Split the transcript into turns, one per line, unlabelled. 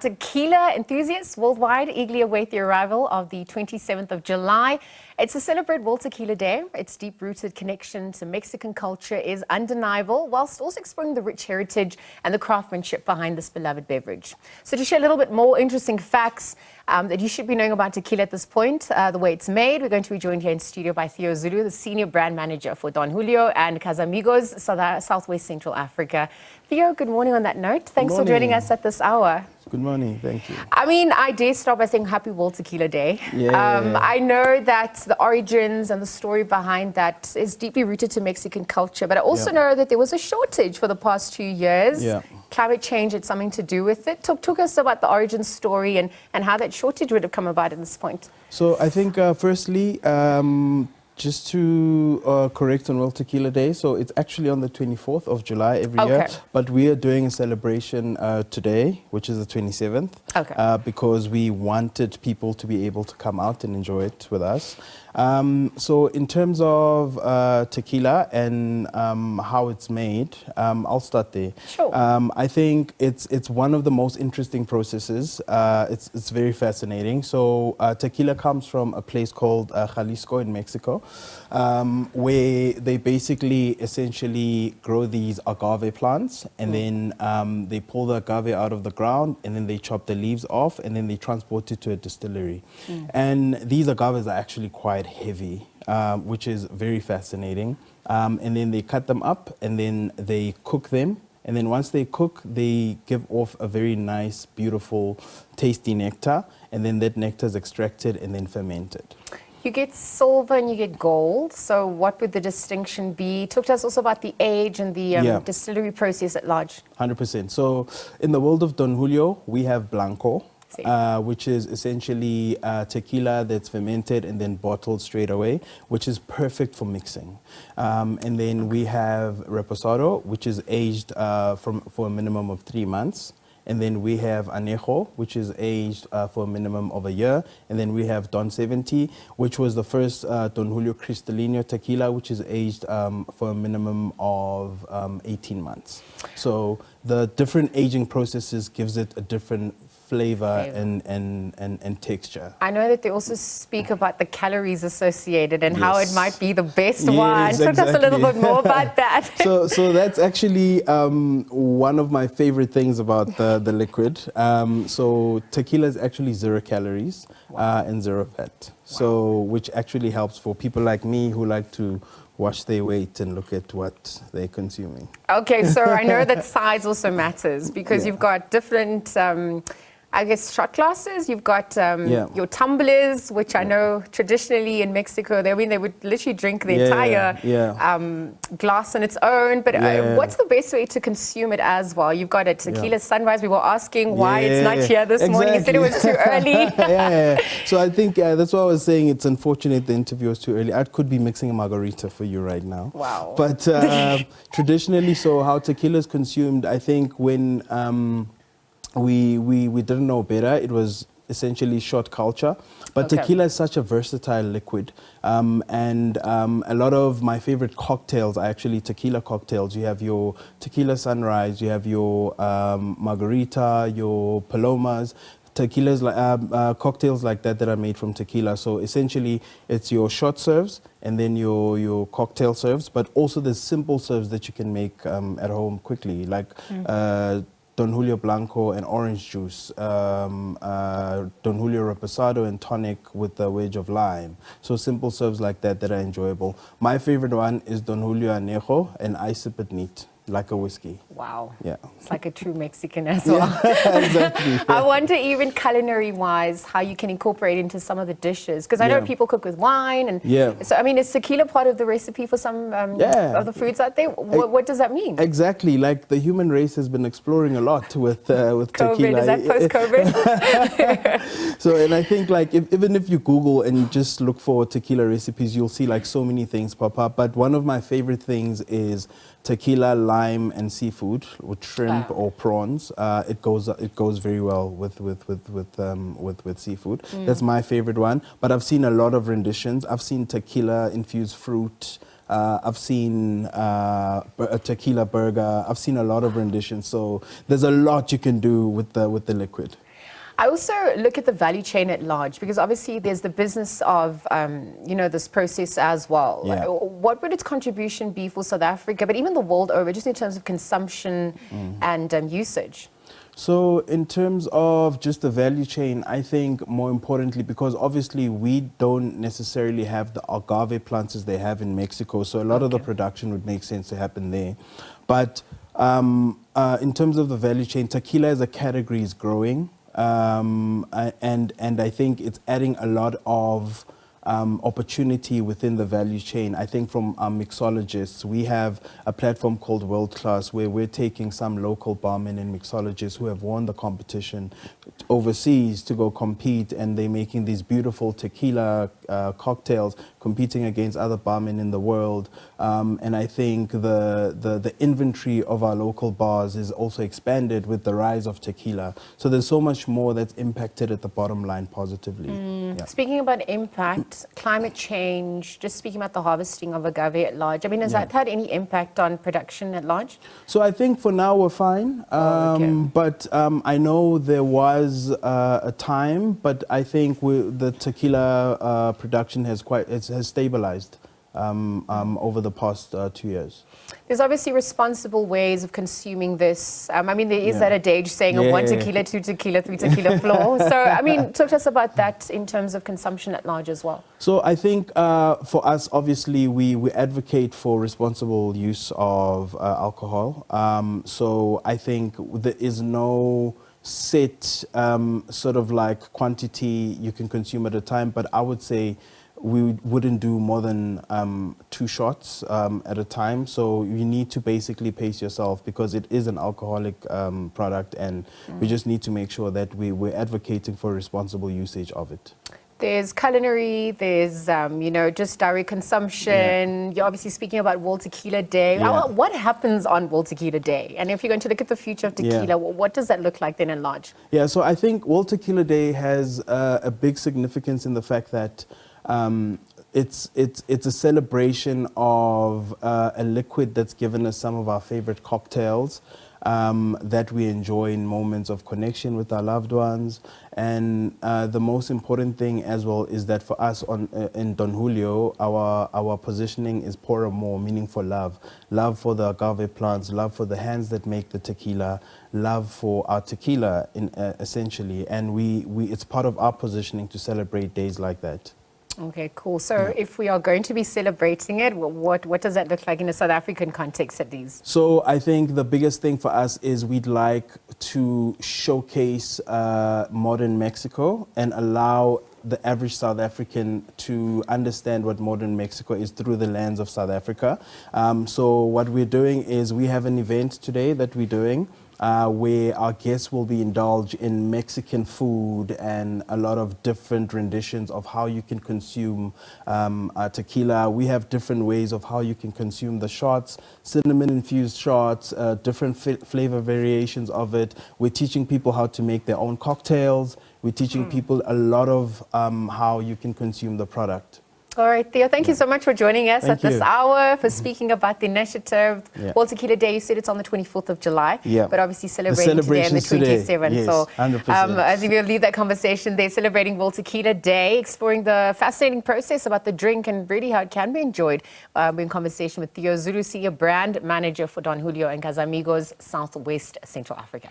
tequila enthusiasts worldwide eagerly await the arrival of the 27th of July. It's to celebrate World Tequila Day. Its deep-rooted connection to Mexican culture is undeniable, whilst also exploring the rich heritage and the craftsmanship behind this beloved beverage. So to share a little bit more interesting facts that you should be knowing about tequila at this point, the way it's made, we're going to be joined here in studio by Theo Zulu, the Senior Brand Manager for Don Julio and Casamigos, Southwest Central Africa. Theo, good morning on that note. Thanks for joining us at this hour.
Good morning, thank you.
I mean, I dare start by saying Happy World Tequila Day. I know that the origins and the story behind that is deeply rooted to Mexican culture, but I also know that there was a shortage for the past 2 years. Climate change had something to do with it. Talk us about the origin story and how that shortage would have come about at this point.
So I think firstly, just to correct on World Tequila Day, so it's actually on the 24th of July every year, but we are doing a celebration today, which is the 27th, because we wanted people to be able to come out and enjoy it with us. So in terms of tequila and how it's made, I'll start there.
Sure.
I think it's one of the most interesting processes. It's very fascinating. So tequila comes from a place called Jalisco in Mexico, where they basically essentially grow these agave plants, and then they pull the agave out of the ground, and then they chop the leaves off, and then they transport it to a distillery. And these agaves are actually quite heavy, which is very fascinating. And then they cut them up, and then they cook them. And then once they cook, they give off a very nice, beautiful, tasty nectar. And then that nectar is extracted and then fermented.
You get silver and you get gold. So what would the distinction be? Talk to us also about the age and the distillery process at large.
100%. So in the world of Don Julio, we have Blanco, which is essentially tequila that's fermented and then bottled straight away, which is perfect for mixing. And then we have Reposado, which is aged for a minimum of 3 months. And then we have Anejo, which is aged for a minimum of a year. And then we have Don 70, which was the first Don Julio Cristalino tequila, which is aged for a minimum of 18 months. So the different aging processes gives it a different flavor and texture.
I know that they also speak about the calories associated and how it might be the best one. Talk us a little bit more about that.
So that's actually one of my favorite things about the liquid. So tequila is actually 0 calories and 0 fat. So which actually helps for people like me who like to watch their weight and look at what they're consuming. Okay,
so I know that size also matters because you've got different I guess shot glasses. You've got your tumblers, which I know traditionally in Mexico, they would literally drink the entire glass on its own. But what's the best way to consume it as well? You've got a tequila sunrise. We were asking why it's not here this morning. You said it was too early.
So I think that's why I was saying it's unfortunate the interview was too early. I could be mixing a margarita for you right now.
Wow.
But traditionally, so how tequila is consumed, I think when we didn't know better. It was essentially shot culture. But tequila is such a versatile liquid. And a lot of my favorite cocktails are actually tequila cocktails. You have your tequila sunrise, you have your margarita, your palomas. Tequilas, cocktails like that are made from tequila. So essentially, it's your shot serves and then your cocktail serves, but also the simple serves that you can make at home quickly, like Don Julio Blanco and orange juice, Don Julio Reposado and tonic with a wedge of lime. So simple serves like that are enjoyable. My favorite one is Don Julio Anejo, and I sip it neat, like a whiskey.
Wow.
Yeah.
It's like a true Mexican as well.
Exactly.
I wonder even culinary-wise how you can incorporate into some of the dishes. Because I know people cook with wine. And so, I mean, is tequila part of the recipe for some of the foods out there? What does that mean?
Exactly. Like the human race has been exploring a lot with tequila.
Is that post-COVID?
So, and I think like even if you Google and you just look for tequila recipes, you'll see like so many things pop up. But one of my favorite things is tequila, lime, and seafood, with shrimp or prawns. It goes very well with seafood. That's my favorite one. But I've seen a lot of renditions. I've seen tequila infused fruit. I've seen a tequila burger. I've seen a lot of renditions. So there's a lot you can do with the liquid.
I also look at the value chain at large because obviously there's the business of, this process as well.
Yeah.
What would its contribution be for South Africa, but even the world over, just in terms of consumption and usage?
So in terms of just the value chain, I think more importantly, because obviously we don't necessarily have the agave plants as they have in Mexico, so a lot of the production would make sense to happen there. But in terms of the value chain, tequila as a category is growing, and I think it's adding a lot of opportunity within the value chain. I think from our mixologists, we have a platform called World Class where we're taking some local barmen and mixologists who have won the competition overseas to go compete, and they're making these beautiful tequila cocktails competing against other barmen in the world. And I think the inventory of our local bars is also expanded with the rise of tequila. So there's so much more that's impacted at the bottom line positively. Yeah.
Speaking about impact, climate change, just speaking about the harvesting of agave at large, I mean, has that had any impact on production at large?
So I think for now we're fine, but I know there was a time, but I think the tequila production has stabilized over the past 2 years.
There's obviously responsible ways of consuming this. I mean, there is that adage saying of 1 tequila, 2 tequila, 3 tequila floor. So, I mean, talk to us about that in terms of consumption at large as well.
So I think for us, obviously, we advocate for responsible use of alcohol. So I think there is no set sort of like quantity you can consume at a time, but I would say we wouldn't do more than 2 shots at a time. So you need to basically pace yourself because it is an alcoholic product, and we just need to make sure that we're advocating for responsible usage of it.
There's culinary, there's, just direct consumption. You're obviously speaking about World Tequila Day. What happens on World Tequila Day? And if you're going to look at the future of tequila, what does that look like then in large? Yeah,
so I think World Tequila Day has a big significance in the fact that it's a celebration of a liquid that's given us some of our favorite cocktails that we enjoy in moments of connection with our loved ones. And the most important thing as well is that for us in Don Julio, our positioning is pour more, meaning for love. Love for the agave plants, love for the hands that make the tequila, love for our tequila essentially. And it's part of our positioning to celebrate days like that.
Okay, cool. So if we are going to be celebrating it, what does that look like in a South African context at least?
So I think the biggest thing for us is we'd like to showcase modern Mexico and allow the average South African to understand what modern Mexico is through the lens of South Africa. So what we're doing is we have an event today that we're doing where our guests will be indulged in Mexican food and a lot of different renditions of how you can consume tequila. We have different ways of how you can consume the shots, cinnamon-infused shots, different flavor variations of it. We're teaching people how to make their own cocktails. We're teaching people a lot of how you can consume the product.
All right, Theo, thank you so much for joining us at this hour, for speaking about the initiative. World Tequila Day, you said it's on the 24th of July, but obviously celebrating today on the 27th.
Yes,
so
100%.
as we leave that conversation, they're celebrating World Tequila Day, exploring the fascinating process about the drink and really how it can be enjoyed. We're in conversation with Theo Zulu, Senior Brand Manager for Don Julio and Casamigos, Southwest Central Africa.